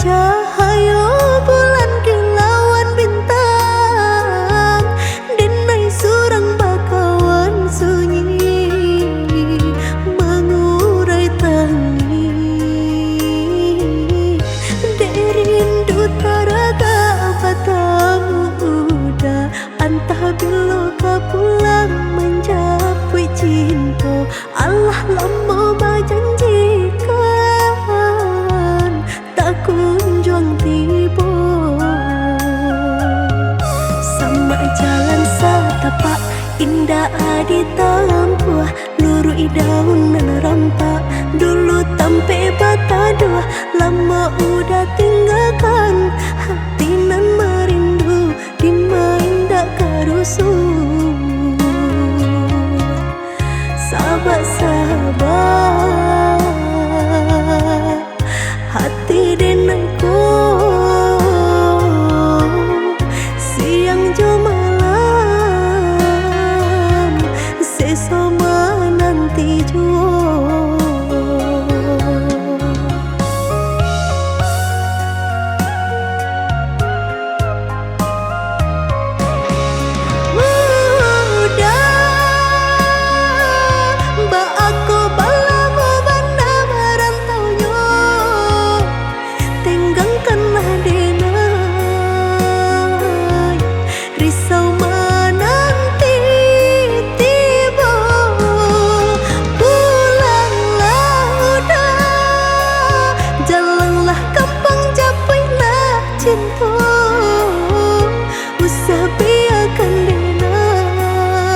cahaya bulan kilauan bintang, denai surang bakawan sunyi mengurai tangi. Derindu taraga batamu udah, antah bila kau pulang menjapui cinta. Allah lama berjanjikan tak kunjung tiba. Sama jalan setapak indah di tampuh, lurui daun dan rampak dulu tampe bata dua. Lama udah tinggalkan hati nan merindu, dimain dak karusuh. Sabar-sabar hati denanku, siang jo malam sesama nanti jo. Usah biarkan denai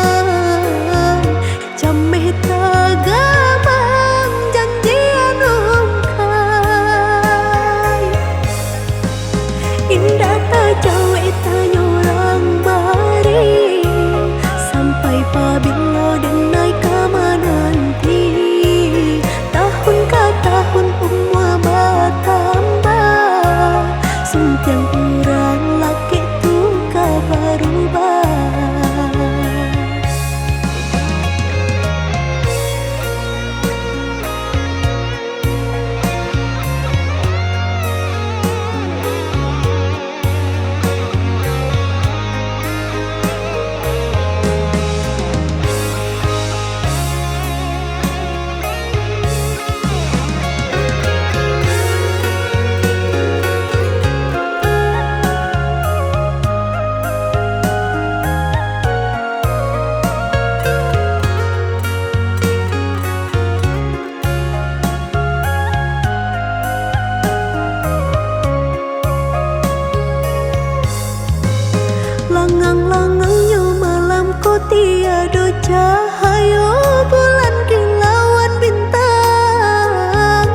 cameh tagamang janjian umkai. Indah tak cawe tanyorang bari, sampai pabila denai kama nanti. Tahun ke tahun umur bertambah, sentiang kurang laki tu berubah. Langang-langangnya malam kau tiada cahaya bulan kilauan bintang,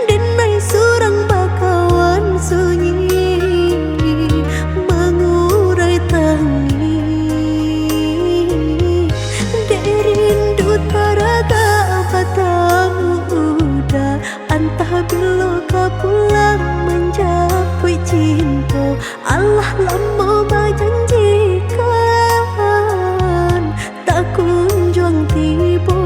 denai surang bakawan sunyi mengurai tangi. Derindu taraga batamu udah, antah bila kau pulang menjapui cinta. Allah lama berjanjikan tak kunjung tiba.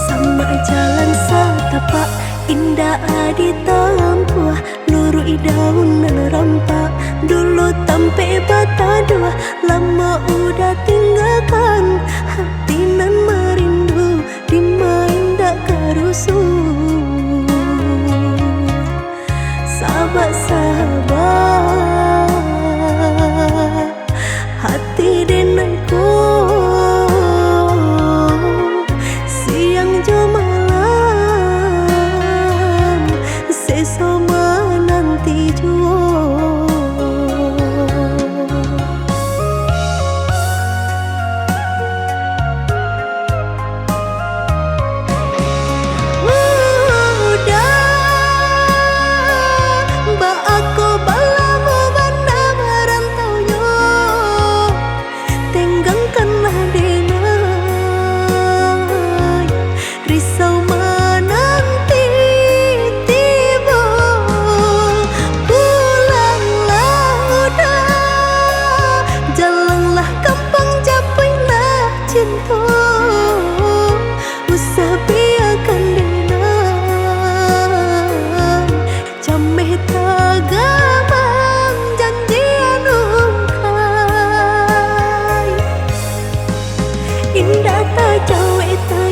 Sama jalan setapak indah di tampuh, lurui daun dan rampak dulu tampe bata dua. Lama udah tinggalkan hati nan merindu, dimain dak karusuh. Sabar-sabar hati denanku, siang jo malam sesama nanti jo. indah ta cawe ta